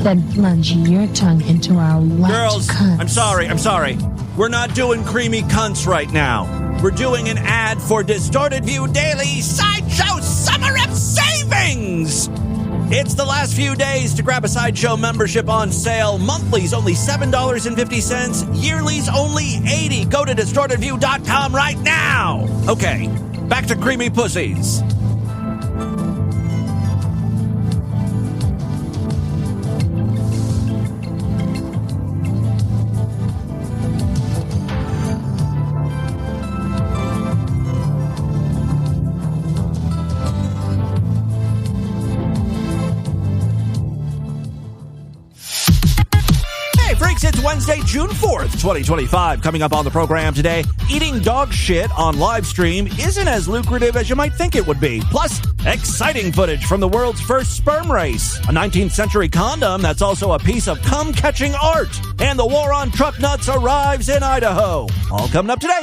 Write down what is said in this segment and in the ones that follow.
then plunge your tongue into our wet Girls, cunts. I'm sorry. We're not doing creamy cunts right now. We're doing an ad for Distorted View Daily Sideshow Summer of Savings! It's the last few days to grab a Sideshow membership on sale. Monthly's only $7.50. Yearly's only $80. Go to distortedview.com right now. Okay, back to creamy pussies. It's Wednesday, June 4th, 2025. Coming up on the program today, eating dog shit on live stream isn't as lucrative as you might think it would be. Plus, exciting footage from the world's first sperm race, a 19th century condom that's also a piece of cum-catching art, and the war on truck nuts arrives in Idaho. All coming up today.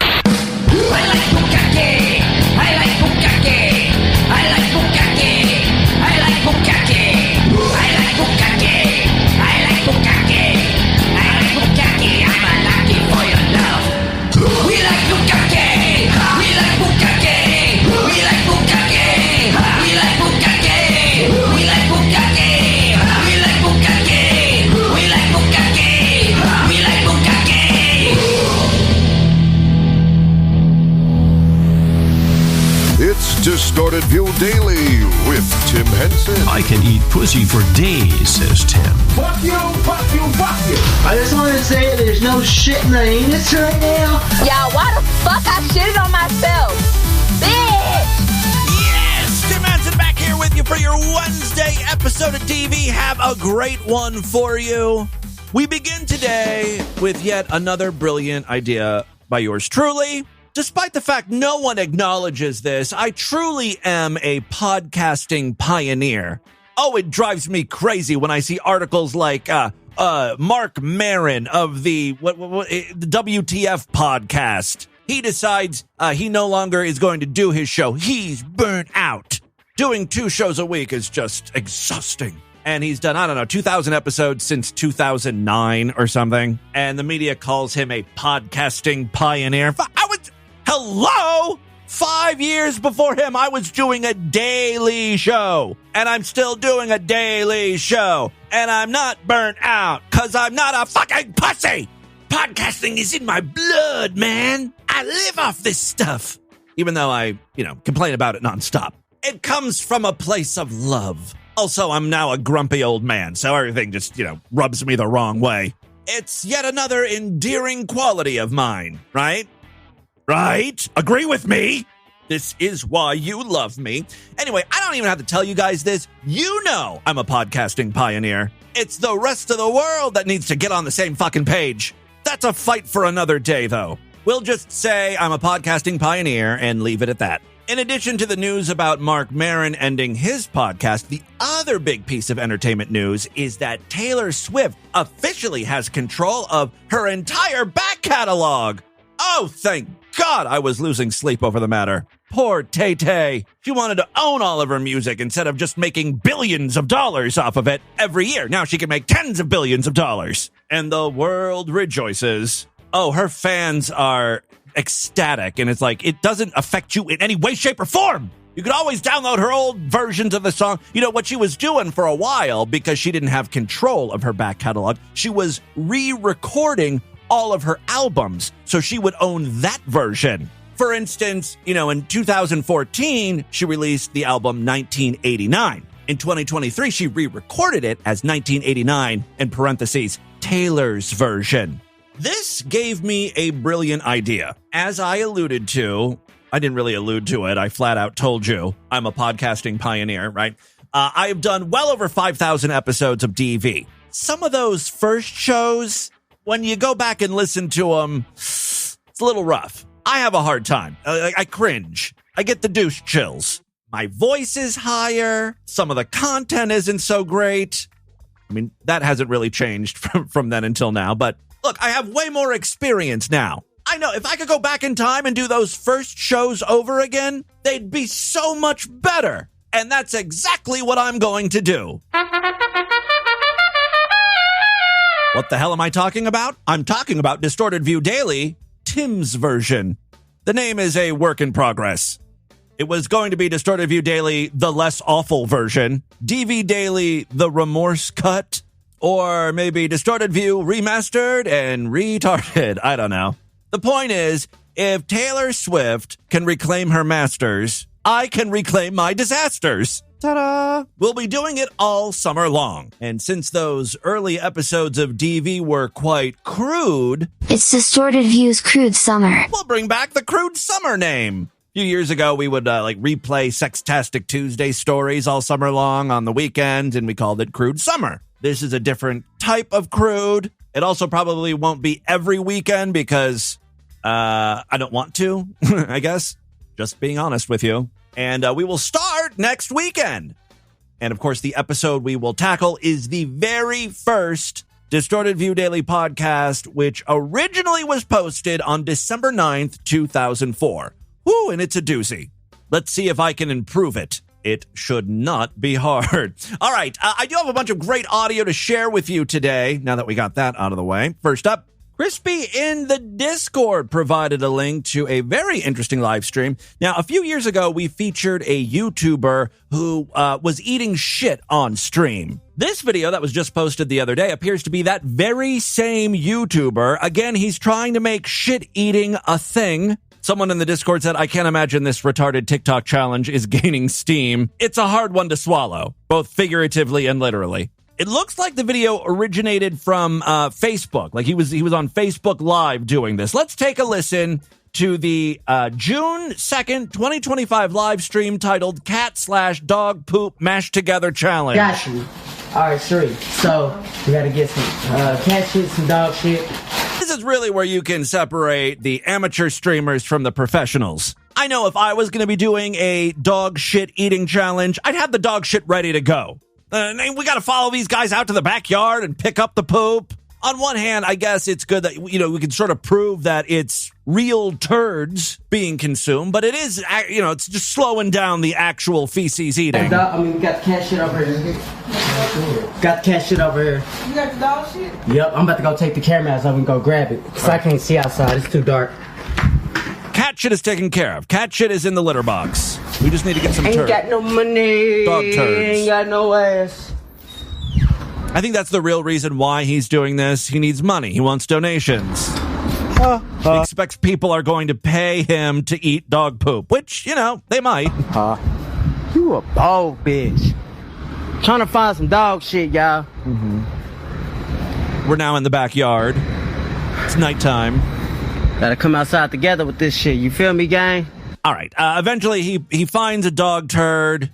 I like bukkake. I like bukkake. I like bukkake. I like bukkake. I like bukkake. I like bukkake. I like bukkake. I'm a lucky for your love. We like bukkake. We like bukkake. We like bukkake. We like bukkake. We like bukkake. We like bukkake. We like bukkake. We like bukkake. It's Distorted View Daily with Tim Henson. I can eat pussy for days, says Tim. Fuck you, fuck you, fuck you. I just want to say there's no shit in the anus right now. Y'all, why the fuck I shitted on myself? Bitch! Yes! Tim Henson back here with you for your Wednesday episode of TV. Have a great one for you. We begin today with yet another brilliant idea by yours truly. Despite the fact no one acknowledges this, I truly am a podcasting pioneer. Oh, it drives me crazy when I see articles like Mark Maron of the WTF podcast. He decides he no longer is going to do his show. He's burnt out. Doing 2 shows a week is just exhausting. And he's done, 2,000 episodes since 2009 or something. And the media calls him a podcasting pioneer. Hello? 5 years before him, I was doing a daily show. And I'm still doing a daily show. And I'm not burnt out, because I'm not a fucking pussy. Podcasting is in my blood, man. I live off this stuff. Even though I, complain about it nonstop. It comes from a place of love. Also, I'm now a grumpy old man, so everything just, rubs me the wrong way. It's yet another endearing quality of mine, right? Right? Agree with me? This is why you love me. Anyway, I don't even have to tell you guys this. You know I'm a podcasting pioneer. It's the rest of the world that needs to get on the same fucking page. That's a fight for another day, though. We'll just say I'm a podcasting pioneer and leave it at that. In addition to the news about Mark Maron ending his podcast, the other big piece of entertainment news is that Taylor Swift officially has control of her entire back catalog. Oh, thank God I was losing sleep over the matter. Poor Tay-Tay. She wanted to own all of her music instead of just making billions of dollars off of it every year. Now she can make tens of billions of dollars. And the world rejoices. Oh, her fans are ecstatic, and it's like, it doesn't affect you in any way, shape, or form. You could always download her old versions of the song. You know, what she was doing for a while, because she didn't have control of her back catalog, she was re-recording all of her albums, so she would own that version. For instance, in 2014, she released the album 1989. In 2023, she re-recorded it as 1989, in parentheses, Taylor's version. This gave me a brilliant idea. As I alluded to, I didn't really allude to it, I flat out told you, I'm a podcasting pioneer, right? I've done well over 5,000 episodes of DV. Some of those first shows, when you go back and listen to them, it's a little rough. I have a hard time. I cringe. I get the douche chills. My voice is higher. Some of the content isn't so great. I mean, that hasn't really changed from then until now. But look, I have way more experience now. I know if I could go back in time and do those first shows over again, they'd be so much better. and that's exactly what I'm going to do. What the hell am I talking about? I'm talking about Distorted View Daily, Tim's version. The name is a work in progress. It was going to be Distorted View Daily, the less awful version, DV Daily, the remorse cut, or maybe Distorted View remastered and retarded. I don't know. The point is, if Taylor Swift can reclaim her masters, I can reclaim my disasters. Ta-da! We'll be doing it all summer long. And since those early episodes of DV were quite crude, it's Distorted View's Crude Summer. We'll bring back the Crude Summer name. A few years ago, we would replay Sextastic Tuesday stories all summer long on the weekend, and we called it Crude Summer. This is a different type of crude. It also probably won't be every weekend because I don't want to, I guess. Just being honest with you. And we will start next weekend. And of course, the episode we will tackle is the very first Distorted View Daily podcast, which originally was posted on December 9th, 2004. Woo, and it's a doozy. Let's see if I can improve it. It should not be hard. All right, I do have a bunch of great audio to share with you today, now that we got that out of the way. First up, Crispy in the Discord provided a link to a very interesting live stream. Now, a few years ago, we featured a YouTuber who was eating shit on stream. This video that was just posted the other day appears to be that very same YouTuber. Again, he's trying to make shit eating a thing. Someone in the Discord said, I can't imagine this retarded TikTok challenge is gaining steam. It's a hard one to swallow, both figuratively and literally. It looks like the video originated from Facebook. Like he was on Facebook Live doing this. Let's take a listen to the June 2nd, 2025 live stream titled Cat/Dog Poop Mashed Together Challenge. Got you. All right, Sheree. So we got to get some cat shit, some dog shit. This is really where you can separate the amateur streamers from the professionals. I know if I was going to be doing a dog shit eating challenge, I'd have the dog shit ready to go. We got to follow these guys out to the backyard and pick up the poop. On one hand, I guess it's good that, we can sort of prove that it's real turds being consumed, but it is, it's just slowing down the actual feces eating. We got the cat shit over here. Got the cat shit over here. You got the dog shit? Yep, I'm about to go take the camera out and go grab it. Because I can't see outside. It's too dark. Cat shit is taken care of. Cat shit is in the litter box. We just need to get some turds. Ain't got no money. Dog turds. Ain't got no ass. I think that's the real reason why he's doing this. He needs money. He wants donations. He expects people are going to pay him to eat dog poop, which, they might. You a bold bitch. Trying to find some dog shit, y'all. We're now in the backyard. It's nighttime. Gotta come outside together with this shit. You feel me, gang? All right. Eventually, he finds a dog turd,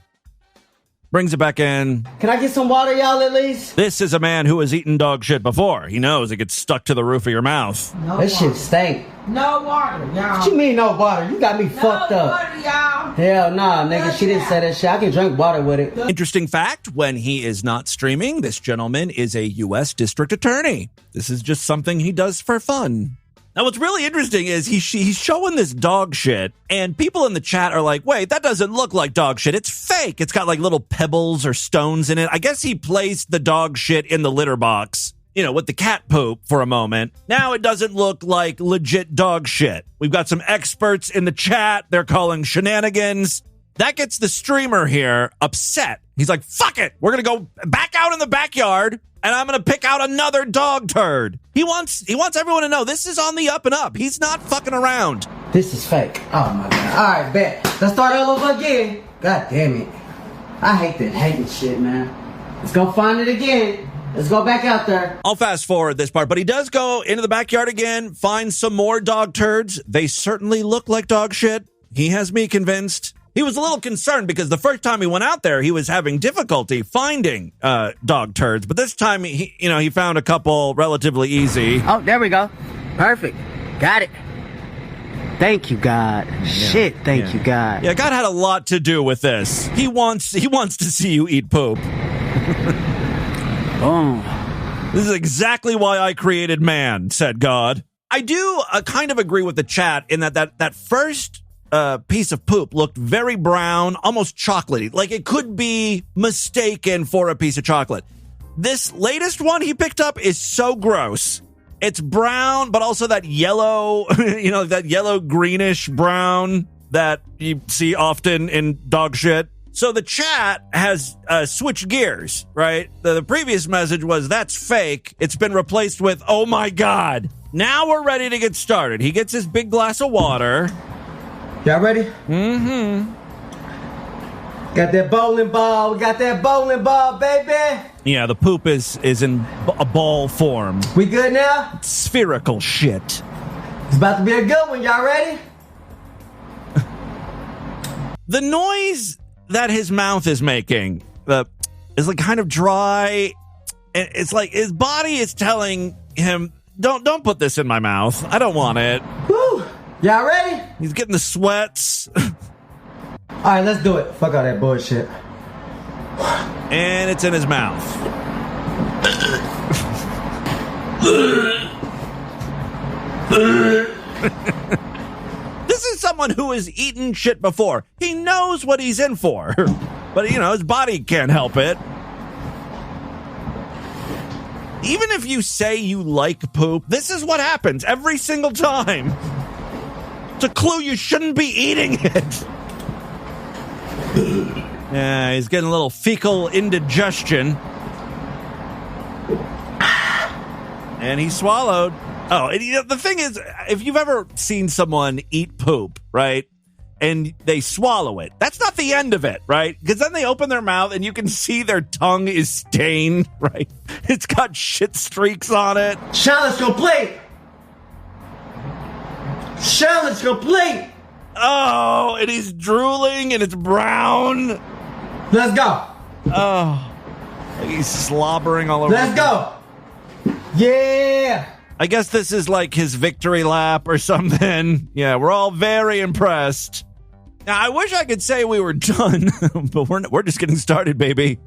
brings it back in. Can I get some water, y'all, at least? This is a man who has eaten dog shit before. He knows it gets stuck to the roof of your mouth. This shit stink. No water, y'all. What you mean no water? You got me fucked up. No water, y'all. Hell nah, nigga. She didn't say that shit. I can drink water with it. Interesting fact, when he is not streaming, this gentleman is a U.S. district attorney. This is just something he does for fun. Now, what's really interesting is he's showing this dog shit, and people in the chat are like, wait, that doesn't look like dog shit. It's fake. It's got like little pebbles or stones in it. I guess he placed the dog shit in the litter box, with the cat poop for a moment. Now it doesn't look like legit dog shit. We've got some experts in the chat. They're calling shenanigans. That gets the streamer here upset. He's like, fuck it. We're going to go back out in the backyard, and I'm going to pick out another dog turd. He wants everyone to know this is on the up and up. He's not fucking around. This is fake. Oh, my God. All right, bet. Let's start all over again. God damn it. I hate that hating shit, man. Let's go find it again. Let's go back out there. I'll fast forward this part, but he does go into the backyard again, find some more dog turds. They certainly look like dog shit. He has me convinced. He was a little concerned because the first time he went out there, he was having difficulty finding dog turds. But this time, he found a couple relatively easy. Oh, there we go. Perfect. Got it. Thank you, God. Yeah. Shit, thank you, God. Yeah, God had a lot to do with this. He wants to see you eat poop. Oh. This is exactly why I created man, said God. I do kind of agree with the chat in that first piece of poop looked very brown, almost chocolatey. Like it could be mistaken for a piece of chocolate. This latest one he picked up is so gross. It's brown, but also that yellow, that yellow greenish brown that you see often in dog shit. So the chat has switched gears, right? The previous message was, that's fake. It's been replaced with, oh my God. Now we're ready to get started. He gets his big glass of water. Y'all ready? Mm-hmm. Got that bowling ball. We got that bowling ball, baby. Yeah, the poop is in a ball form. We good now? It's spherical shit. It's about to be a good one. Y'all ready? The noise that his mouth is making is like kind of dry. It's like his body is telling him, don't put this in my mouth. I don't want it. Woo! Y'all ready? He's getting the sweats. All right, let's do it. Fuck all that bullshit. And it's in his mouth. This is someone who has eaten shit before. He knows what he's in for. But, his body can't help it. Even if you say you like poop, this is what happens every single time. It's a clue you shouldn't be eating it. Yeah, he's getting a little fecal indigestion. And he swallowed. Oh, and the thing is, if you've ever seen someone eat poop, right, and they swallow it, that's not the end of it, right? Because then they open their mouth and you can see their tongue is stained, right? It's got shit streaks on it. Challenge complete. Challenge complete. Oh, and he's drooling and it's brown. Let's go. Oh, he's slobbering all over. Let's go. Yeah. I guess this is like his victory lap or something. Yeah, we're all very impressed. Now, I wish I could say we were done, but we're just getting started, baby.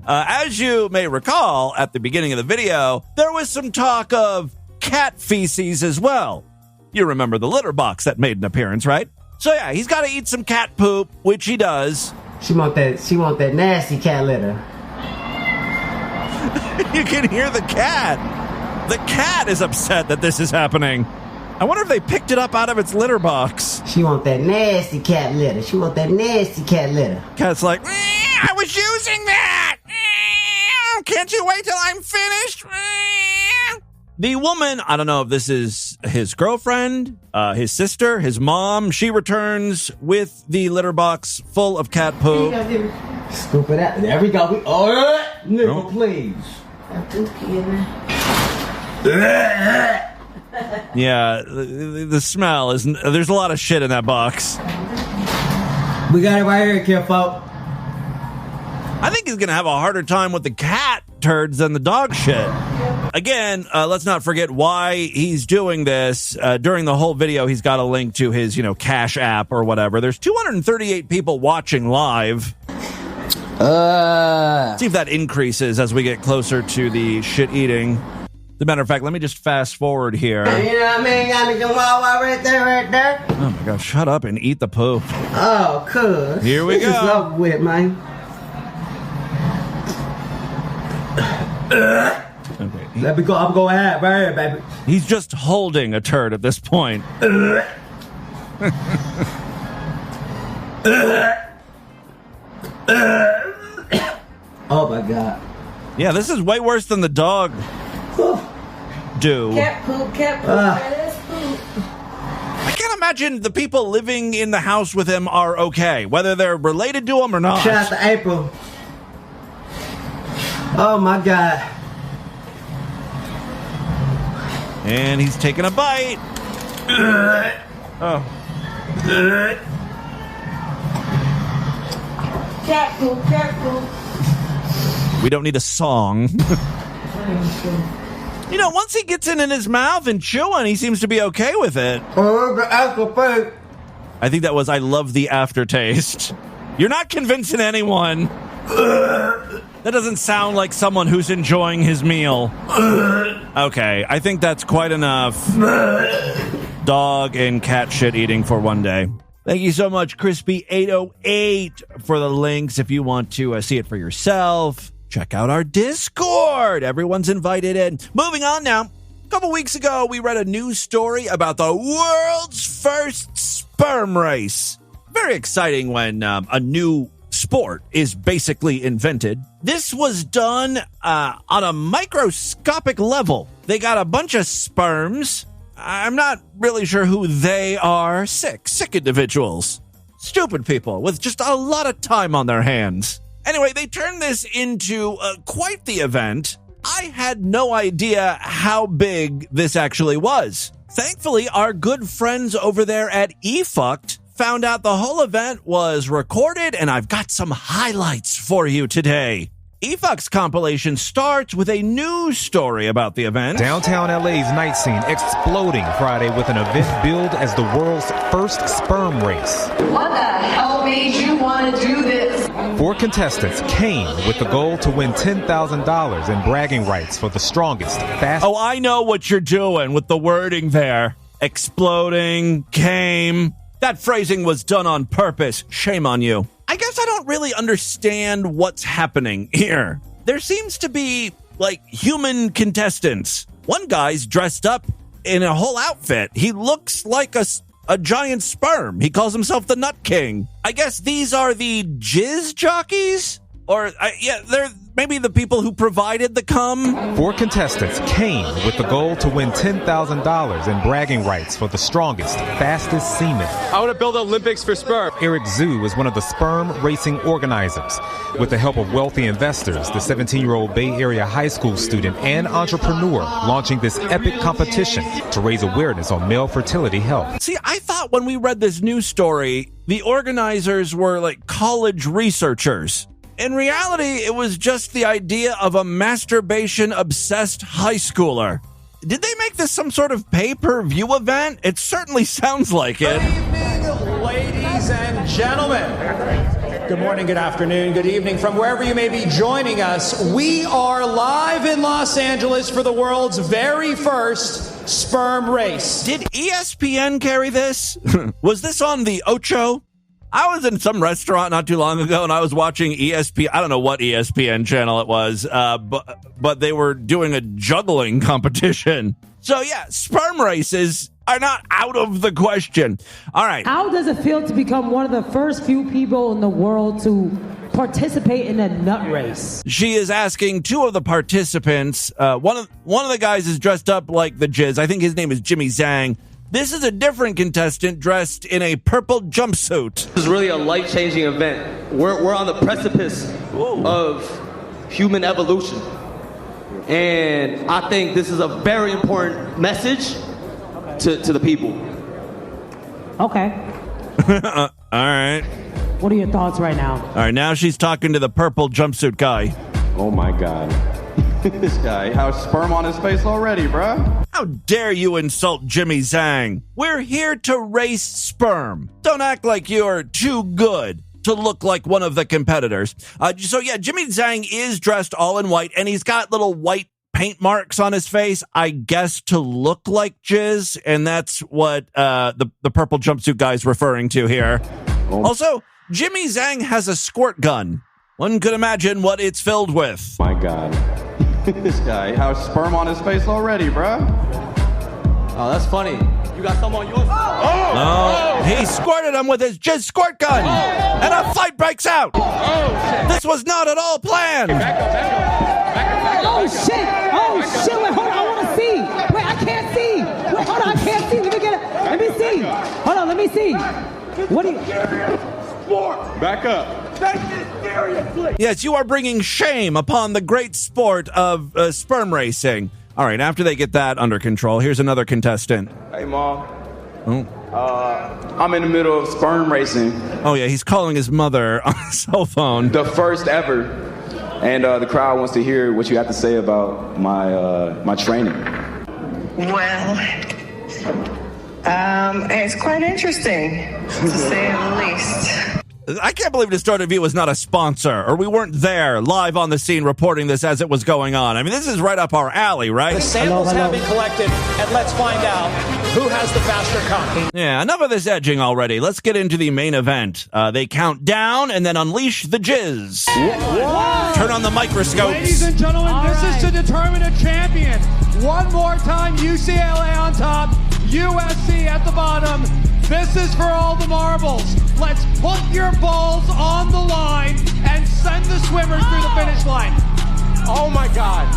As you may recall, at the beginning of the video, there was some talk of cat feces as well. You remember the litter box that made an appearance, right? So yeah, he's got to eat some cat poop, which he does. She want that nasty cat litter. You can hear the cat. The cat is upset that this is happening. I wonder if they picked it up out of its litter box. She want that nasty cat litter. She want that nasty cat litter. Cat's like, I was using that. Can't you wait till I'm finished? The woman, I don't know if this is his girlfriend, his sister, his mom. She returns with the litter box full of cat poop. Scoop it out. There we go. Nigga, please. Yeah, the smell is. There's a lot of shit in that box. We got it right here, kid, folk. I think he's gonna have a harder time with the cat turds than the dog shit. Again, let's not forget why he's doing this. During the whole video, he's got a link to his, Cash App or whatever. There's 238 people watching live. See if that increases as we get closer to the shit eating. As a matter of fact, let me just fast forward here. You know what I mean? Got the Wawa right there. Oh my God, shut up and eat the poop. Oh, cuz. Here we go. This is over with, man. Okay. Let me go. I'm going to have right here, baby. He's just holding a turd at this point. Oh my God. Yeah, this is way worse than the dog do. Cat poop, that's poop. I can't imagine the people living in the house with him are okay, whether they're related to him or not. Shout out to April. Oh my God. And he's taking a bite. Oh. Cat poop, cat poop. We don't need a song. Once he gets it in his mouth and chewing, he seems to be okay with it. I think that was, I love the aftertaste. You're not convincing anyone. That doesn't sound like someone who's enjoying his meal. Okay, I think that's quite enough dog and cat shit eating for one day. Thank you so much, Crispy808, for the links. If you want to see it for yourself, check out our Discord. Everyone's invited in. Moving on now. A couple weeks ago, we read a news story about the world's first sperm race. Very exciting when a new sport is basically invented. This was done on a microscopic level. They got a bunch of sperms. I'm not really sure who they are. Sick individuals. Stupid people with just a lot of time on their hands. Anyway, they turned this into quite the event. I had no idea how big this actually was. Thankfully, our good friends over there at eFucked found out the whole event was recorded, and I've got some highlights for you today. eFuck's compilation starts with a news story about the event. Downtown LA's night scene exploding Friday with an event billed as the world's first sperm race. What the hell made you want to do this? 4 contestants came with the goal to win $10,000 in bragging rights for the strongest, fastest. Oh, I know what you're doing with the wording there. Exploding, came. That phrasing was done on purpose. Shame on you. I guess I don't really understand what's happening here. There seems to be, human contestants. One guy's dressed up in a whole outfit. He looks like a giant sperm. He calls himself the Nut King. I guess these are the Jizz jockeys? Or, they're maybe the people who provided the cum. 4 contestants came with the goal to win $10,000 in bragging rights for the strongest, fastest semen. I want to build Olympics for sperm. Eric Zhu is one of the sperm racing organizers. With the help of wealthy investors, the 17-year-old Bay Area high school student and entrepreneur launching this epic competition to raise awareness on male fertility health. See, I thought when we read this news story, the organizers were college researchers. In reality, it was just the idea of a masturbation-obsessed high schooler. Did they make this some sort of pay-per-view event? It certainly sounds like it. Good evening, ladies and gentlemen. Good morning, good afternoon, good evening. From wherever you may be joining us, we are live in Los Angeles for the world's very first sperm race. Did ESPN carry this? Was this on the Ocho? I was in some restaurant not too long ago, and I was watching ESPN. I don't know what ESPN channel it was, but they were doing a juggling competition. So, yeah, sperm races are not out of the question. All right. How does it feel to become one of the first few people in the world to participate in a nut race? She is asking 2 of the participants. One of the guys is dressed up like the Jizz. I think his name is Jimmy Zhang. This is a different contestant dressed in a purple jumpsuit. This is really a life-changing event. We're on the precipice of human evolution. And I think this is a very important message to the people. Okay. All right. What are your thoughts right now? All right, now she's talking to the purple jumpsuit guy. Oh my God. This guy has sperm on his face already, bruh. How dare you insult Jimmy Zhang? We're here to race sperm. Don't act like you're too good to look like one of the competitors. Jimmy Zhang is dressed all in white, and he's got little white paint marks on his face, I guess, to look like Jizz, and that's what the purple jumpsuit guy's referring to here. Oh. Also, Jimmy Zhang has a squirt gun. One could imagine what it's filled with. My God. This guy has sperm on his face already, bruh. Oh, that's funny. You got some on yours? He squirted him with his Jizz squirt gun, and a fight breaks out. This was not at all planned. Back up. Oh, shit. Wait, hold on. I want to see. Wait, I can't see. Wait, hold on. I can't see. Let me get it. Let me see. Hold on. Let me see. What do you... Back up. Seriously. Yes, you are bringing shame upon the great sport of sperm racing. All right, after they get that under control, here's another contestant. Hey, Mom. I'm in the middle of sperm racing. Oh, yeah, he's calling his mother on his cell phone. The first ever. And the crowd wants to hear what you have to say about my training. Well, it's quite interesting, to say the least. I can't believe Distorted View was not a sponsor, or we weren't there live on the scene reporting this as it was going on. I mean, this is right up our alley, right? The samples have been collected, and let's find out Who has the faster cup? Yeah, enough of this edging already. Let's get into the main event. They count down and then unleash the Jizz. Whoa. Turn on the microscopes. Ladies and gentlemen, this is to determine a champion. One more time, UCLA on top, USC at the bottom. This is for all the marbles. Let's put your balls on the line and send the swimmers through the finish line. Oh my God.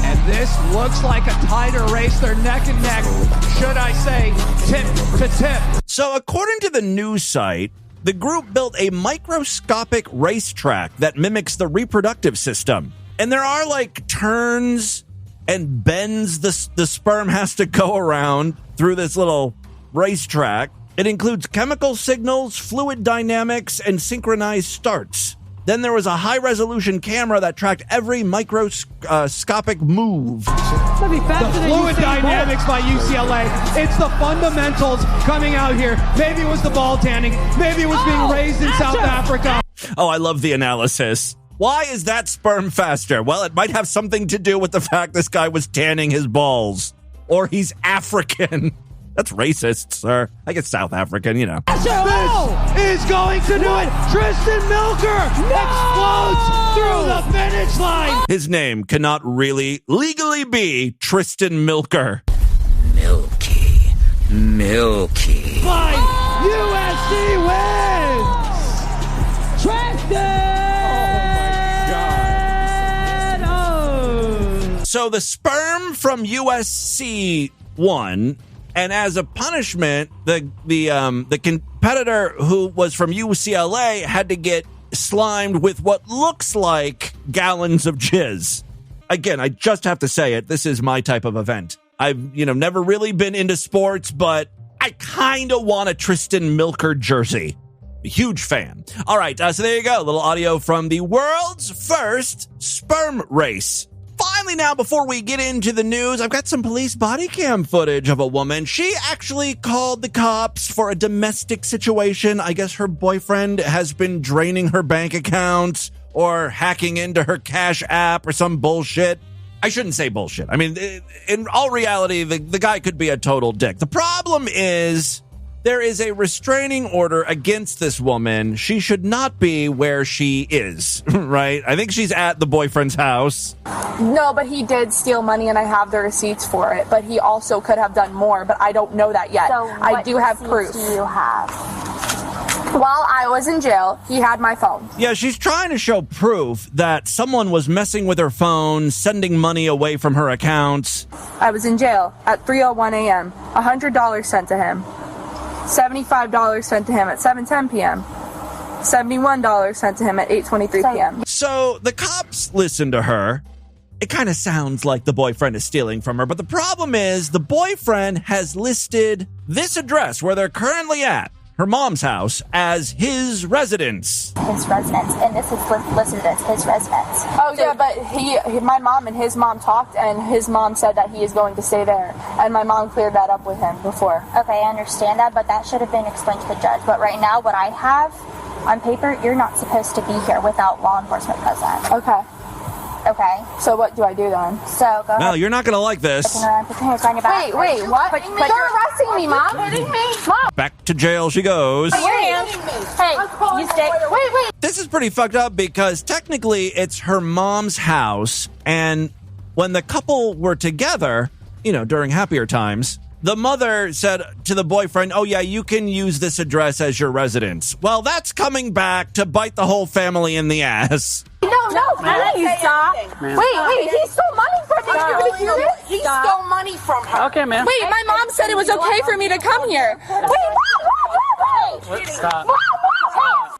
And this looks like a tighter race. They're neck and neck. Should I say tip to tip? So according to the news site, the group built a microscopic racetrack that mimics the reproductive system. And there are like turns and bends the sperm has to go around through this little racetrack. It includes chemical signals, fluid dynamics, and synchronized starts. Then there was a high-resolution camera that tracked every microscopic move. The fluid dynamics by UCLA. It's the fundamentals coming out here. Maybe it was the ball tanning. Maybe it was being raised in South Africa. Oh, I love the analysis. Why is that sperm faster? Well, it might have something to do with the fact this guy was tanning his balls. Or he's African. That's racist, sir. I guess South African, you know. This is going to do it. Tristan Milker explodes through the finish line. His name cannot really legally be Tristan Milker. Milky. Fine. USC wins. Tristan! Oh. So the sperm from USC won. And as a punishment, the competitor who was from UCLA had to get slimed with what looks like gallons of jizz. Again, I just have to say it. This is my type of event. I've, never really been into sports, but I kind of want a Tristan Milker jersey. Huge fan. All right, so there you go. A little audio from the world's first sperm race. Finally now, before we get into the news, I've got some police body cam footage of a woman. She actually called the cops for a domestic situation. I guess her boyfriend has been draining her bank account or hacking into her Cash app or some bullshit. I shouldn't say bullshit. I mean, in all reality, the guy could be a total dick. The problem is there is a restraining order against this woman. She should not be where she is, right? I think she's at the boyfriend's house. No, but he did steal money and I have the receipts for it. But he also could have done more, but I don't know that yet. So I do have proof. Do you have? While I was in jail, he had my phone. Yeah, she's trying to show proof that someone was messing with her phone, sending money away from her accounts. I was in jail at 3:01 a.m. $100 sent to him. $75 sent to him at 7:10 p.m. $71 sent to him at 8:23 p.m. So the cops listened to her. It kind of sounds like the boyfriend is stealing from her, but the problem is the boyfriend has listed this address where they're currently at, her mom's house, as his residence. His residence, and this is listed as his residence. Oh, so, yeah, but my mom and his mom talked, and his mom said that he is going to stay there, and my mom cleared that up with him before. Okay, I understand that, but that should have been explained to the judge. But right now, what I have on paper, you're not supposed to be here without law enforcement present. Okay. Okay. So what do I do then? So go ahead. Well, you're not going to like this. Put your hands on your back. Wait, what? You're arresting me, Mom. Mom. Back to jail she goes. Put your hands. Hey, you stay. Wait. This is pretty fucked up because technically it's her mom's house, and when the couple were together, during happier times, the mother said to the boyfriend, oh yeah, you can use this address as your residence. Well, that's coming back to bite the whole family in the ass. No, please stop. Wait, he stole money from me. He stole money from her. Okay, man. Wait, my mom said it was okay for me to come here. Wait, Mom. Stop. Mom.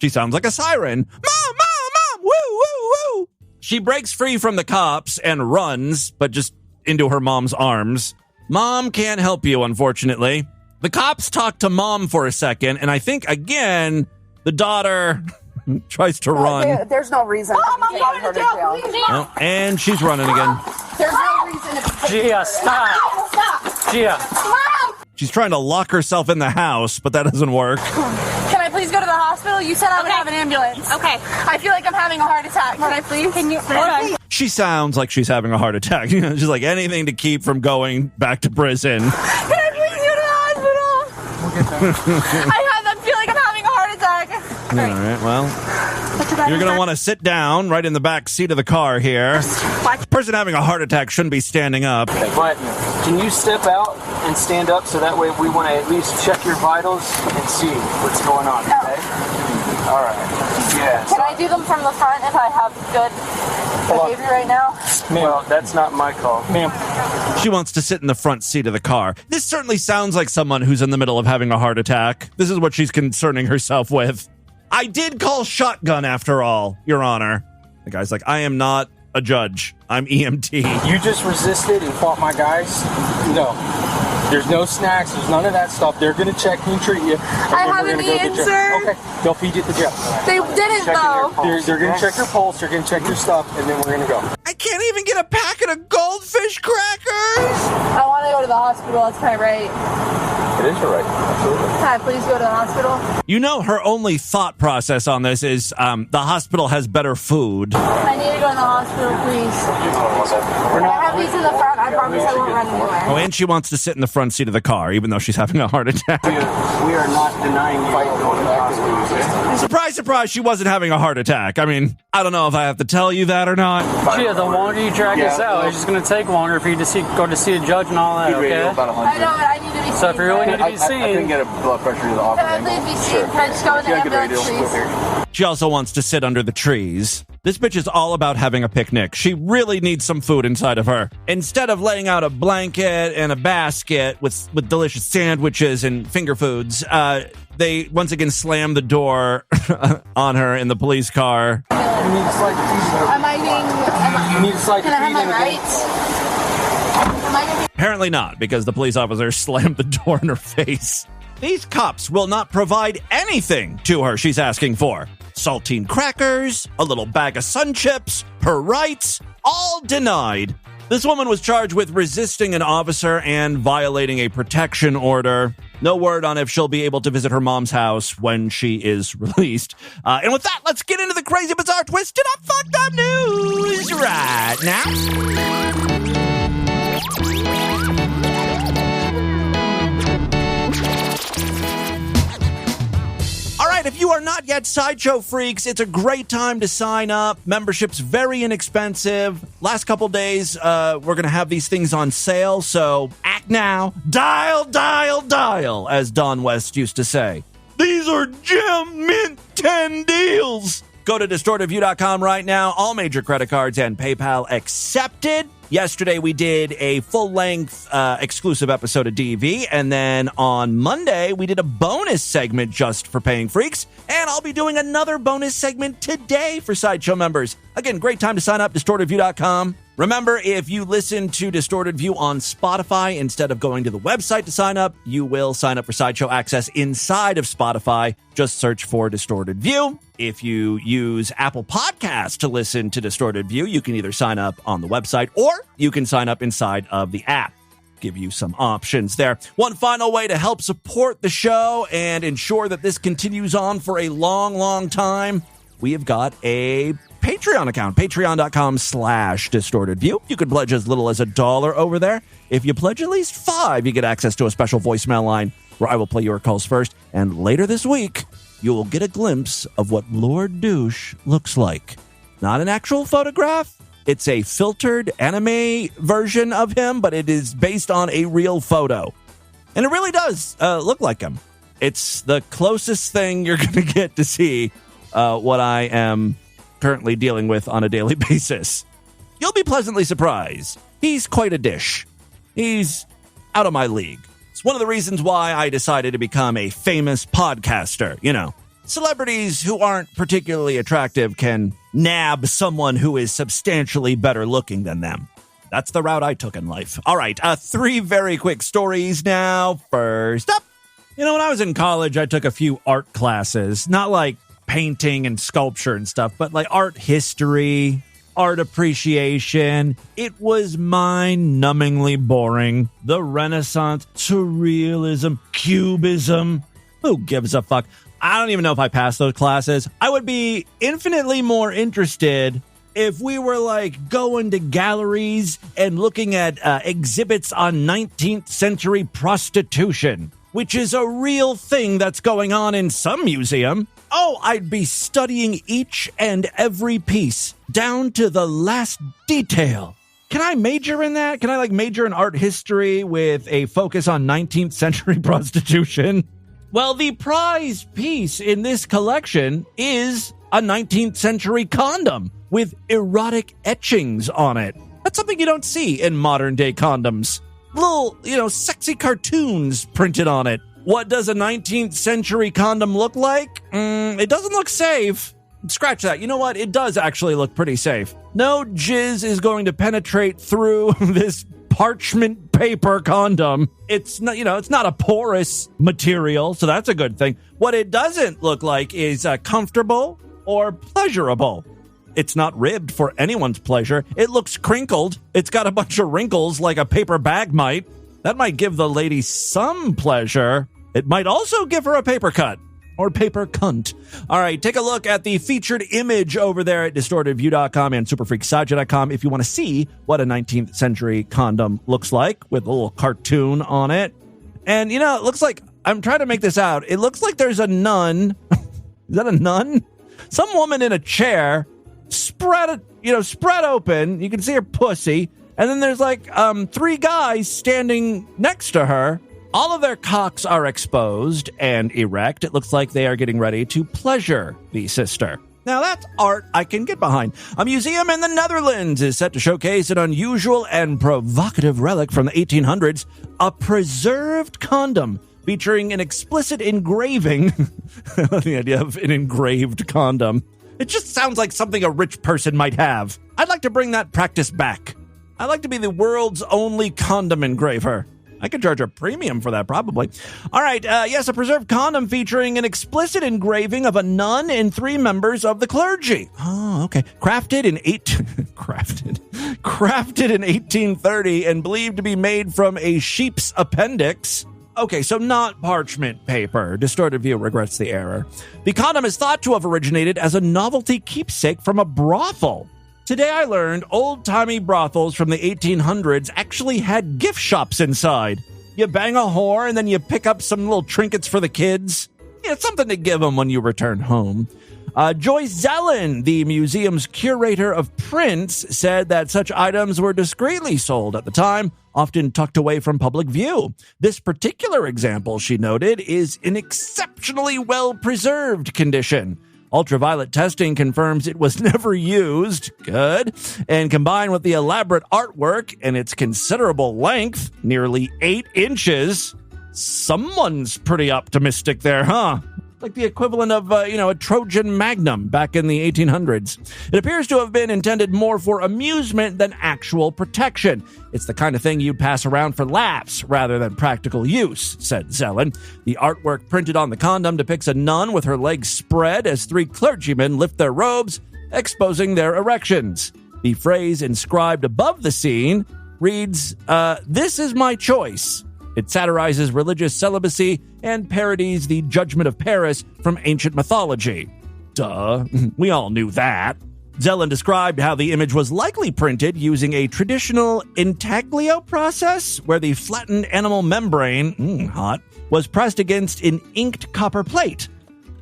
She sounds like a siren. Mom, woo, woo, woo. She breaks free from the cops and runs, but just into her mom's arms. Mom can't help you, unfortunately. The cops talk to mom for a second, and I think, again, the daughter tries to run. There's no reason. Mom, I'm going to jail. Oh, and she's running again. There's no reason to be. Gia, stop. Gia. Mom! She's trying to lock herself in the house, but that doesn't work. Can I please go to the hospital? You said I would have an ambulance. Okay. I feel like I'm having a heart attack. Can I please? Can you? Okay. She sounds like she's having a heart attack. She's like anything to keep from going back to prison. Can I please go to the I feel like I'm having a heart attack. All right, well, you're going to want to sit down right in the back seat of the car here. Person having a heart attack shouldn't be standing up. But can you step out and stand up so that way we want to at least check your vitals and see what's going on, okay? All right. Yeah. Can I do them from the front if I have good behavior right now? Well, that's not my call. Ma'am. She wants to sit in the front seat of the car. This certainly sounds like someone who's in the middle of having a heart attack. This is what she's concerning herself with. I did call shotgun after all, Your Honor. The guy's like, I am not a judge. I'm EMT. You just resisted and fought my guys? No. There's no snacks. There's none of that stuff. They're going to check and treat you. I haven't eaten, sir. Okay. They'll feed you at the gym. They didn't, though. They're going to check your pulse. They're going to check your stuff, and then we're going to go. I can't even get a packet of goldfish crackers. I want to go to the hospital. That's my right. It is your right. Absolutely. Can I please go to the hospital? You know, her only thought process on this is the hospital has better food. I need to go to the hospital, please. I have these in the front. I promise I won't run anywhere. Oh, and she wants to sit in the front seat of the car, even though she's having a heart attack. We are not denying you going to the hospital. Surprise, surprise, she wasn't having a heart attack. I mean, I don't know if I have to tell you that or not. Yeah, the longer you drag this out, it's just going to take longer for you to go to see a judge and all that, okay? I know, but I need to be seen. So if you really need to be seen... I couldn't get a blood pressure to the office. Can I please be seen? Can I just go in the ambulance, please? She also wants to sit under the trees. This bitch is all about having a picnic. She really needs some food inside of her. Instead of laying out a blanket and a basket with delicious sandwiches and finger foods, they once again slam the door on her in the police car. Can I have my rights? Apparently not, because the police officer slammed the door in her face. These cops will not provide anything to her she's asking for. Saltine crackers, a little bag of Sun Chips, her rights, all denied. This woman was charged with resisting an officer and violating a protection order. No word on if she'll be able to visit her mom's house when she is released. And with that, let's get into the crazy, bizarre, twisted up, fucked up news right now. All right, if you are not yet Sideshow freaks, it's a great time to sign up. Membership's very inexpensive. Last couple days, we're going to have these things on sale, so act now. Dial, dial, dial, as Don West used to say. These are gem mint 10 deals. Go to distortedview.com right now. All major credit cards and PayPal accepted. Yesterday, we did a full-length exclusive episode of DV, and then on Monday, we did a bonus segment just for paying freaks, and I'll be doing another bonus segment today for Sideshow members. Again, great time to sign up, distortedview.com. Remember, if you listen to Distorted View on Spotify, instead of going to the website to sign up, you will sign up for Sideshow Access inside of Spotify. Just search for Distorted View. If you use Apple Podcasts to listen to Distorted View, you can either sign up on the website or you can sign up inside of the app. Give you some options there. One final way to help support the show and ensure that this continues on for a long, long time, we have got a Patreon account, patreon.com/distortedview. You can pledge as little as $1 over there. If you pledge at least $5, you get access to a special voicemail line where I will play your calls first. And later this week, you will get a glimpse of what Lord Douche looks like. Not an actual photograph. It's a filtered anime version of him, but it is based on a real photo. And it really does look like him. It's the closest thing you're going to get to see what I am currently dealing with on a daily basis. You'll be pleasantly surprised. He's quite a dish. He's out of my league. It's one of the reasons why I decided to become a famous podcaster. You know, celebrities who aren't particularly attractive can nab someone who is substantially better looking than them. That's the route I took in life. All right, 3 very quick stories now. First up, you know, when I was in college, I took a few art classes. Not like painting and sculpture and stuff, but like art history, art appreciation. It was mind-numbingly boring. The Renaissance, surrealism, cubism. Who gives a fuck? I don't even know if I passed those classes. I would be infinitely more interested if we were like going to galleries and looking at exhibits on 19th century prostitution. which is a real thing that's going on in some museum, oh, I'd be studying each and every piece down to the last detail. Can I major in that? Can I major in art history with a focus on 19th century prostitution? Well, the prize piece in this collection is a 19th century condom with erotic etchings on it. That's something you don't see in modern day condoms. Little, sexy cartoons printed on it. What does a 19th century condom look like? It doesn't look safe. Scratch that. You know what? It does actually look pretty safe. No jizz is going to penetrate through this parchment paper condom. It's not, it's not a porous material, so that's a good thing. What it doesn't look like is comfortable or pleasurable. It's not ribbed for anyone's pleasure. It looks crinkled. It's got a bunch of wrinkles like a paper bag might. That might give the lady some pleasure. It might also give her a paper cut. Or paper cunt. All right, take a look at the featured image over there at distortedview.com and superfreaksajah.com if you want to see what a 19th century condom looks like with a little cartoon on it. And, it looks like, I'm trying to make this out. It looks like there's a nun. Is that a nun? Some woman in a chair, spread open. You can see her pussy. And then there's three guys standing next to her. All of their cocks are exposed and erect. It looks like they are getting ready to pleasure the sister. Now, that's art I can get behind. A museum in the Netherlands is set to showcase an unusual and provocative relic from the 1800s, a preserved condom featuring an explicit engraving. The idea of an engraved condom. It just sounds like something a rich person might have. I'd like to bring that practice back. I'd like to be the world's only condom engraver. I could charge a premium for that, probably. All right, yes, a preserved condom featuring an explicit engraving of a nun and three members of the clergy. Oh, okay. Crafted in 1830 and believed to be made from a sheep's appendix. Okay, so not parchment paper. Distorted View regrets the error. The condom is thought to have originated as a novelty keepsake from a brothel. Today I learned old-timey brothels from the 1800s actually had gift shops inside. You bang a whore and then you pick up some little trinkets for the kids. Yeah, something to give them when you return home. Joyce Zellen, the museum's curator of prints, said that such items were discreetly sold at the time, often tucked away from public view. This particular example, she noted, is in exceptionally well-preserved condition. Ultraviolet testing confirms it was never used. Good. And combined with the elaborate artwork and its considerable length, nearly 8 inches, someone's pretty optimistic there, huh? Like the equivalent of, a Trojan Magnum back in the 1800s. It appears to have been intended more for amusement than actual protection. It's the kind of thing you'd pass around for laughs rather than practical use, said Zellen. The artwork printed on the condom depicts a nun with her legs spread as 3 clergymen lift their robes, exposing their erections. The phrase inscribed above the scene reads, "This is my choice." It satirizes religious celibacy and parodies the Judgment of Paris from ancient mythology. Duh, we all knew that. Zellen described how the image was likely printed using a traditional intaglio process, where the flattened animal membrane, hot, was pressed against an inked copper plate.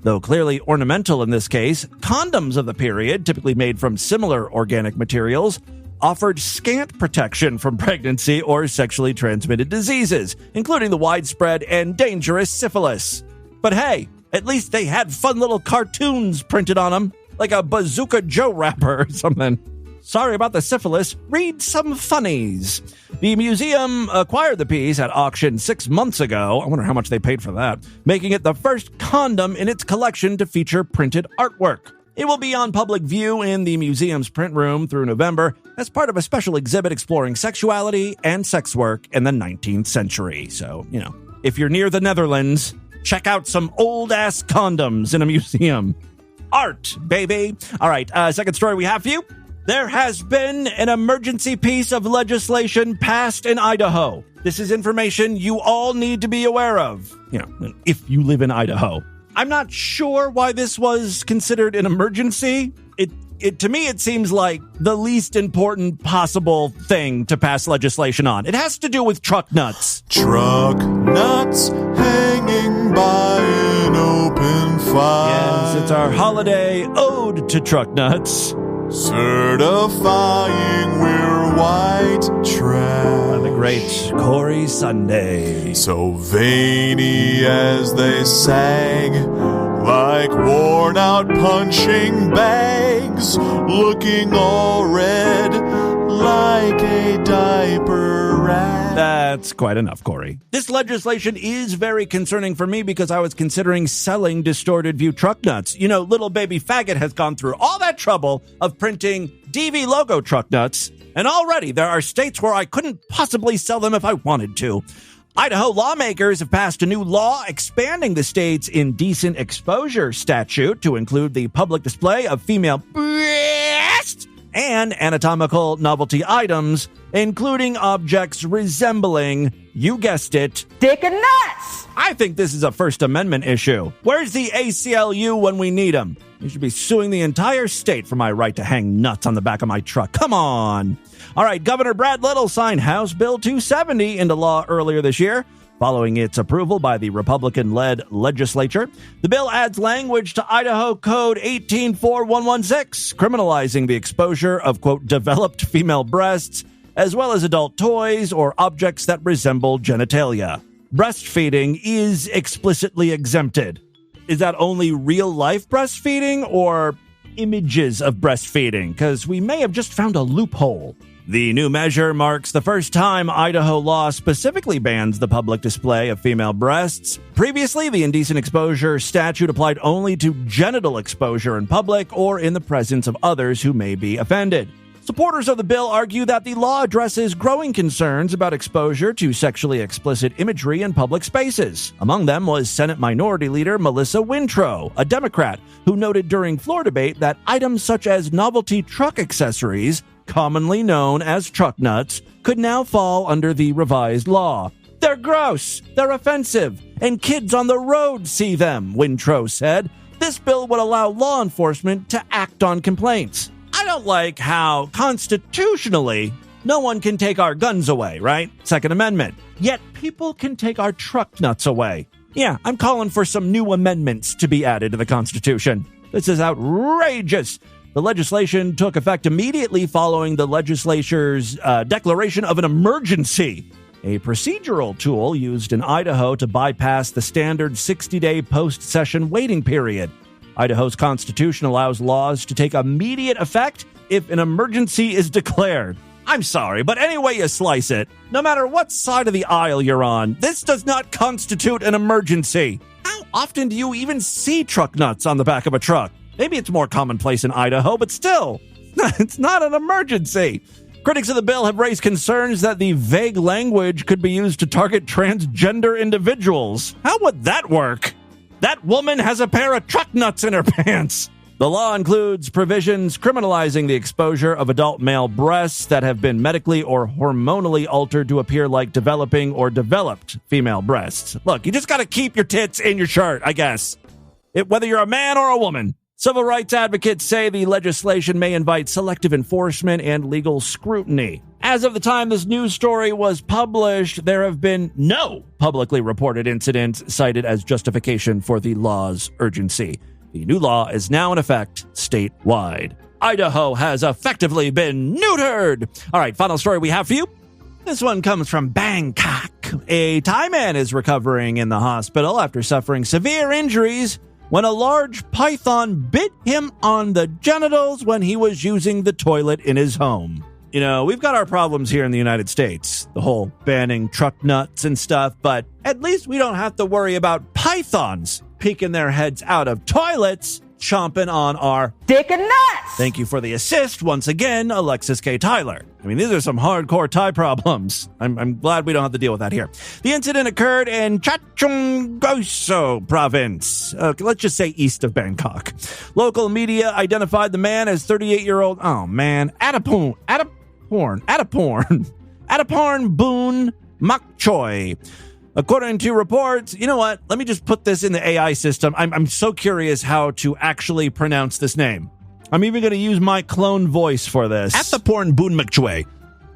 Though clearly ornamental in this case, condoms of the period, typically made from similar organic materials, offered scant protection from pregnancy or sexually transmitted diseases, including the widespread and dangerous syphilis. But hey, at least they had fun little cartoons printed on them, like a Bazooka Joe wrapper or something. Sorry about the syphilis, read some funnies. The museum acquired the piece at auction 6 months ago. I wonder how much they paid for that, making it the first condom in its collection to feature printed artwork. It will be on public view in the museum's print room through November as part of a special exhibit exploring sexuality and sex work in the 19th century. So, if you're near the Netherlands, check out some old-ass condoms in a museum. Art, baby. All right, second story we have for you. There has been an emergency piece of legislation passed in Idaho. This is information you all need to be aware of, if you live in Idaho. I'm not sure why this was considered an emergency. to me, it seems like the least important possible thing to pass legislation on. It has to do with truck nuts. Truck nuts hanging by an open fire. Yes, it's our holiday ode to truck nuts. Certifying we're white trash. By the great Corey Sunday. So veiny as they sang, like worn out punching bags, looking all red like a diaper rag. That's quite enough, Corey. This legislation is very concerning for me because I was considering selling Distorted View truck nuts. You know, little baby faggot has gone through all that trouble of printing DV logo truck nuts, and already there are states where I couldn't possibly sell them if I wanted to. Idaho lawmakers have passed a new law expanding the state's indecent exposure statute to include the public display of female breasts and anatomical novelty items, including objects resembling, you guessed it, dick and nuts. I think this is a First Amendment issue. Where's the ACLU when we need them? You should be suing the entire state for my right to hang nuts on the back of my truck. Come on. All right, Governor Brad Little signed House Bill 270 into law earlier this year. Following its approval by the Republican-led legislature, the bill adds language to Idaho Code 184116, criminalizing the exposure of, quote, developed female breasts, as well as adult toys or objects that resemble genitalia. Breastfeeding is explicitly exempted. Is that only real-life breastfeeding or images of breastfeeding? Because we may have just found a loophole. The new measure marks the first time Idaho law specifically bans the public display of female breasts. Previously, the indecent exposure statute applied only to genital exposure in public or in the presence of others who may be offended. Supporters of the bill argue that the law addresses growing concerns about exposure to sexually explicit imagery in public spaces. Among them was Senate Minority Leader Melissa Wintrow, a Democrat, who noted during floor debate that items such as novelty truck accessories, commonly known as truck nuts, could now fall under the revised law. They're gross, they're offensive, and kids on the road see them, Wintrow said. This bill would allow law enforcement to act on complaints. I don't like how, constitutionally, no one can take our guns away, right? Second Amendment. Yet people can take our truck nuts away. Yeah, I'm calling for some new amendments to be added to the Constitution. This is outrageous. The legislation took effect immediately following the legislature's declaration of an emergency, a procedural tool used in Idaho to bypass the standard 60-day post-session waiting period. Idaho's constitution allows laws to take immediate effect if an emergency is declared. I'm sorry, but any way you slice it, no matter what side of the aisle you're on, this does not constitute an emergency. How often do you even see truck nuts on the back of a truck? Maybe it's more commonplace in Idaho, but still, it's not an emergency. Critics of the bill have raised concerns that the vague language could be used to target transgender individuals. How would that work? That woman has a pair of truck nuts in her pants. The law includes provisions criminalizing the exposure of adult male breasts that have been medically or hormonally altered to appear like developing or developed female breasts. Look, you just got to keep your tits in your shirt, I guess. Whether you're a man or a woman. Civil rights advocates say the legislation may invite selective enforcement and legal scrutiny. As of the time this news story was published, there have been no publicly reported incidents cited as justification for the law's urgency. The new law is now in effect statewide. Idaho has effectively been neutered. All right, final story we have for you. This one comes from Bangkok. A Thai man is recovering in the hospital after suffering severe injuries when a large python bit him on the genitals when he was using the toilet in his home. You know, we've got our problems here in the United States, the whole banning truck nuts and stuff, but at least we don't have to worry about pythons peeking their heads out of toilets, chomping on our dick and nuts. Thank you for the assist once again, Alexis K. Tyler. I mean, these are some hardcore Thai problems. I'm glad we don't have to deal with that here. The incident occurred in Chachoengsao province. Let's just say east of Bangkok. Local media identified the man as 38-year-old, Adaporn Boon Makchoi. According to reports, you know what? Let me just put this in the AI system. I'm so curious how to actually pronounce this name. I'm even going to use my clone voice for this. At the porn Boon McChway.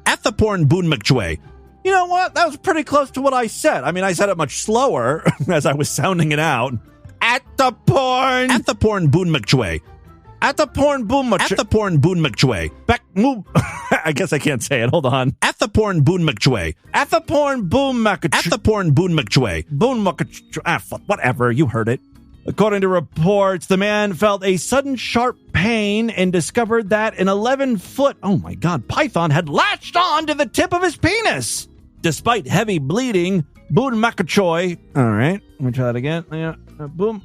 At the porn Boon McChway. You know what? That was pretty close to what I said. I mean, I said it much slower as I was sounding it out. At the porn Boon McChway. At the porn Boon McChway. At the porn Boon McChway. Back move. I guess I can't say it. Hold on. At the porn Boon McChway. At the porn Boon McChway. At the porn Boon McChway. Boon McChway. Fuck. Whatever. You heard it. According to reports, the man felt a sudden sharp pain and discovered that an 11-foot, oh my God, python had latched on to the tip of his penis. Despite heavy bleeding, Boon McChway. All right, let me try that again. Boon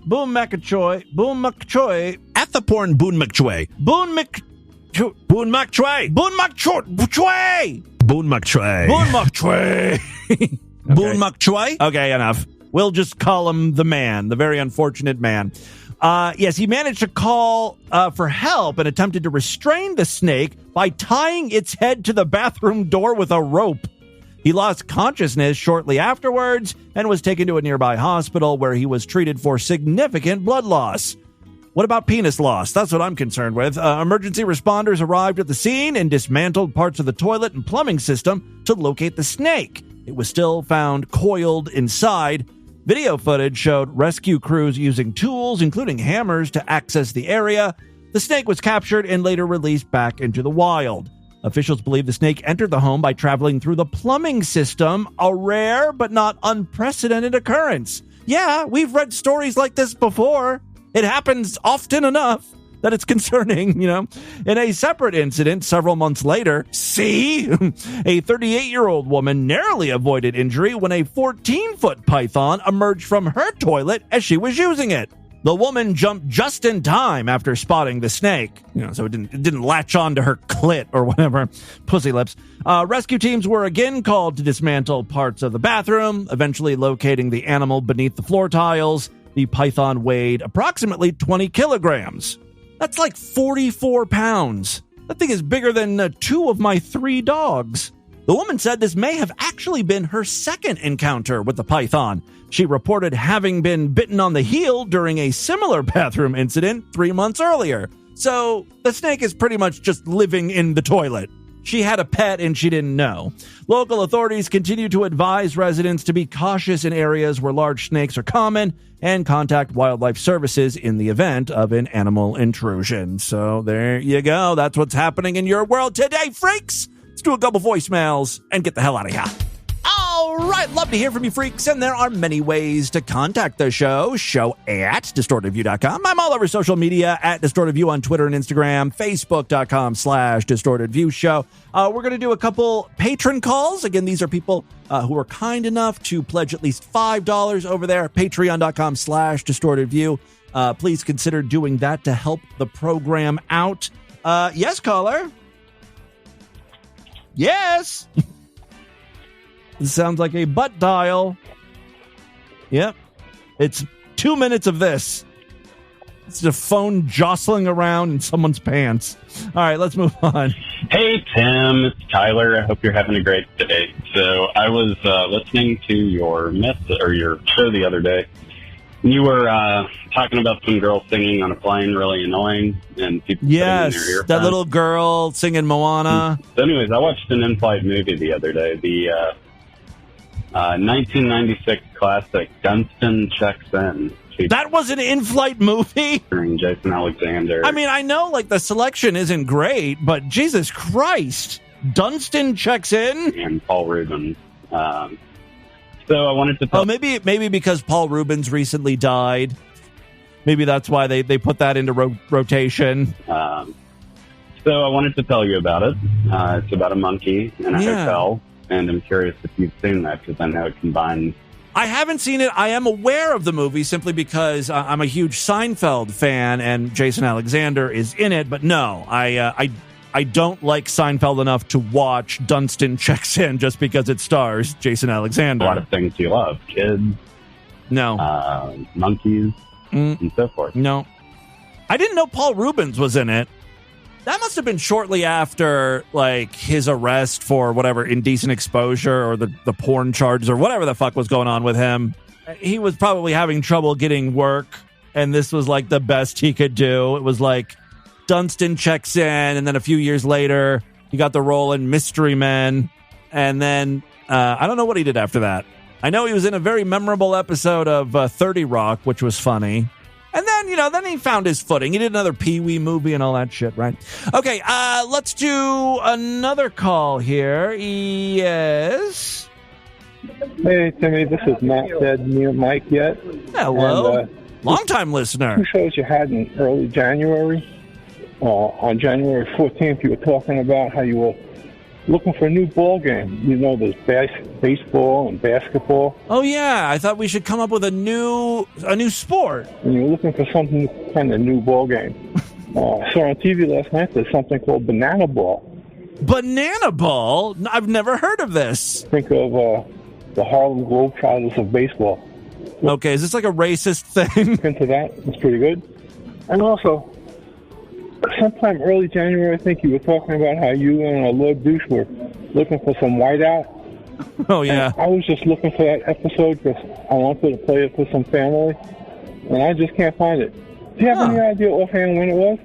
McChway. Boon McChway. At the porn Boon McChway. Boon McChway. Boon McChway. Boon McChway. Boon McChway. Boon McChway. Boon McChway. Okay, enough. We'll just call him the man, the very unfortunate man. Yes, he managed to call for help and attempted to restrain the snake by tying its head to the bathroom door with a rope. He lost consciousness shortly afterwards and was taken to a nearby hospital where he was treated for significant blood loss. What about penis loss? That's what I'm concerned with. Emergency responders arrived at the scene and dismantled parts of the toilet and plumbing system to locate the snake. It was still found coiled inside. Video footage showed rescue crews using tools, including hammers, to access the area. The snake was captured and later released back into the wild. Officials believe the snake entered the home by traveling through the plumbing system, a rare but not unprecedented occurrence. Yeah, we've read stories like this before. It happens often enough that it's concerning, you know. In a separate incident several months later, a 38-year-old woman narrowly avoided injury when a 14-foot python emerged from her toilet as she was using it. The woman jumped just in time after spotting the snake, so it didn't latch on to her clit or whatever, pussy lips. Rescue teams were again called to dismantle parts of the bathroom, eventually locating the animal beneath the floor tiles. The python weighed approximately 20 kilograms. That's like 44 pounds. That thing is bigger than 2 of my 3 dogs. The woman said this may have actually been her second encounter with the python. She reported having been bitten on the heel during a similar bathroom incident 3 months earlier. So the snake is pretty much just living in the toilet. She had a pet and she didn't know. Local authorities continue to advise residents to be cautious in areas where large snakes are common and contact wildlife services in the event of an animal intrusion. So there you go. That's what's happening in your world today, freaks. Let's do a couple voicemails and get the hell out of here. All right, love to hear from you, freaks, and there are many ways to contact the show at distortedview.com. I'm all over social media at distortedview on Twitter and Instagram, facebook.com/distortedviewshow. We're going to do a couple patron calls. Again, these are people who are kind enough to pledge at least $5 over there, patreon.com/distortedview. Please consider doing that to help the program out. Yes, caller? Yes. This sounds like a butt dial. Yep. It's 2 minutes of this. It's a phone jostling around in someone's pants. All right, let's move on. Hey, Tim. It's Tyler. I hope you're having a great day. So I was listening to your show the other day. You were talking about some girl singing on a plane, really annoying, and people singing in their earphones. That little girl singing Moana. So anyways, I watched an in-flight movie the other day, the 1996 classic Dunstan Checks In. That was an in-flight movie? Jason Alexander. I mean, I know like the selection isn't great, but Jesus Christ, Dunstan Checks In? And Paul Rubens. So I wanted to tell... Oh, maybe because Paul Rubens recently died. Maybe that's why they put that into rotation. So I wanted to tell you about it. It's about a monkey in a hotel, and I'm curious if you've seen that, because I know it combines... I haven't seen it. I am aware of the movie simply because I'm a huge Seinfeld fan, and Jason Alexander is in it, but no, I don't like Seinfeld enough to watch Dunstan Checks In just because it stars Jason Alexander. A lot of things you love. Kids. No. Monkeys. And so forth. No. I didn't know Paul Rubens was in it. That must have been shortly after, like, his arrest for whatever, indecent exposure or the porn charges or whatever the fuck was going on with him. He was probably having trouble getting work and this was like the best he could do. It was like Dunstan checks in, and then a few years later, he got the role in Mystery Men, and then I don't know what he did after that. I know he was in a very memorable episode of 30 Rock, which was funny. And then, then he found his footing. He did another Pee-wee movie and all that shit, right? Okay, let's do another call here. Yes. Hey, Timmy, this is Matt Dead near Mike yet. Hello. And, long-time listener. 2 shows you had in early January. On January 14th, you were talking about how you were looking for a new ball game. There's baseball and basketball. Oh, yeah. I thought we should come up with a new sport. And you were looking for something kind of new ball game. I saw on TV last night there's something called Banana Ball. Banana Ball? I've never heard of this. Think of the Harlem Globetrotters of baseball. Okay, is this like a racist thing? Into that. It's pretty good. And also, sometime early January, I think you were talking about how you and Lord Douche were looking for some whiteout. Oh, yeah. And I was just looking for that episode because I wanted to play it for some family, and I just can't find it. Do you have any idea offhand when it was?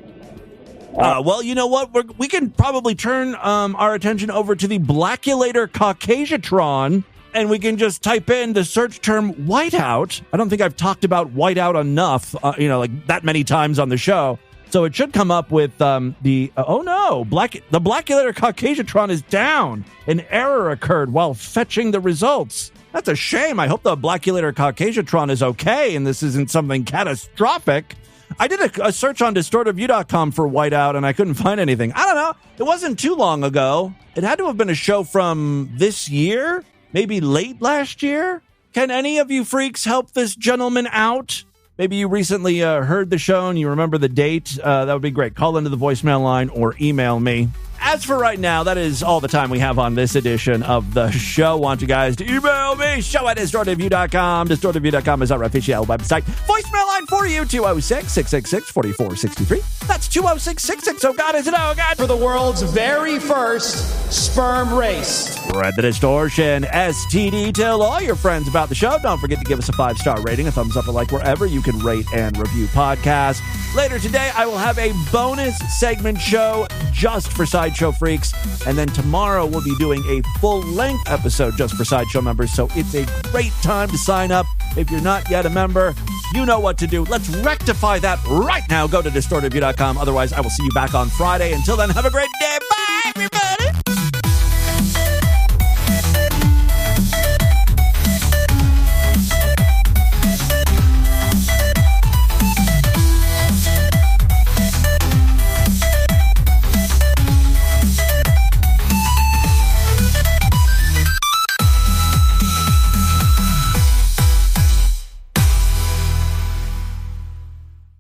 Well, you know what? We can probably turn our attention over to the Blackulator Caucasiatron, and we can just type in the search term whiteout. I don't think I've talked about whiteout enough, like that many times on the show. So it should come up with the Blackulator Caucasiatron is down. An error occurred while fetching the results. That's a shame. I hope the Blackulator Caucasiatron is okay and this isn't something catastrophic. I did a search on distortedview.com for whiteout and I couldn't find anything. I don't know. It wasn't too long ago. It had to have been a show from this year, maybe late last year. Can any of you freaks help this gentleman out? Maybe you recently heard the show and you remember the date. That would be great. Call into the voicemail line or email me. As for right now, that is all the time we have on this edition of the show. Want you guys to email me, show@distortedview.com. Distortedview.com is our official website. Voicemail line for you, 206-666-4463. That's 206-66. Oh, God, is it? Oh, God. For the world's very first sperm race. Spread the distortion. STD. Tell all your friends about the show. Don't forget to give us a 5-star rating, a thumbs up, or like wherever you can rate and review podcasts. Later today, I will have a bonus segment show just for Sideshow Freaks. And then tomorrow, we'll be doing a full-length episode just for Sideshow members. So it's a great time to sign up. If you're not yet a member, you know what to do. Let's rectify that right now. Go to distortedview.com. Otherwise, I will see you back on Friday. Until then, have a great day. Bye, everybody.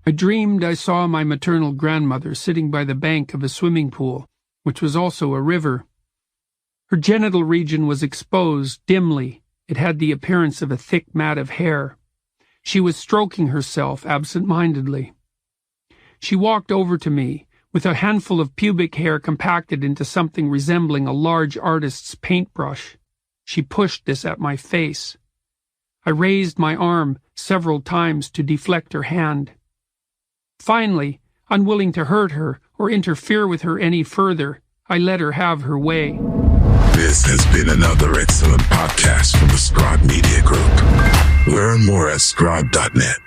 I dreamed I saw my maternal grandmother sitting by the bank of a swimming pool, which was also a river. Her genital region was exposed dimly. It had the appearance of a thick mat of hair. She was stroking herself absent-mindedly. She walked over to me, with a handful of pubic hair compacted into something resembling a large artist's paintbrush. She pushed this at my face. I raised my arm several times to deflect her hand. Finally, unwilling to hurt her or interfere with her any further, I let her have her way. This has been another excellent podcast from the Scribe Media Group. Learn more at scribe.net.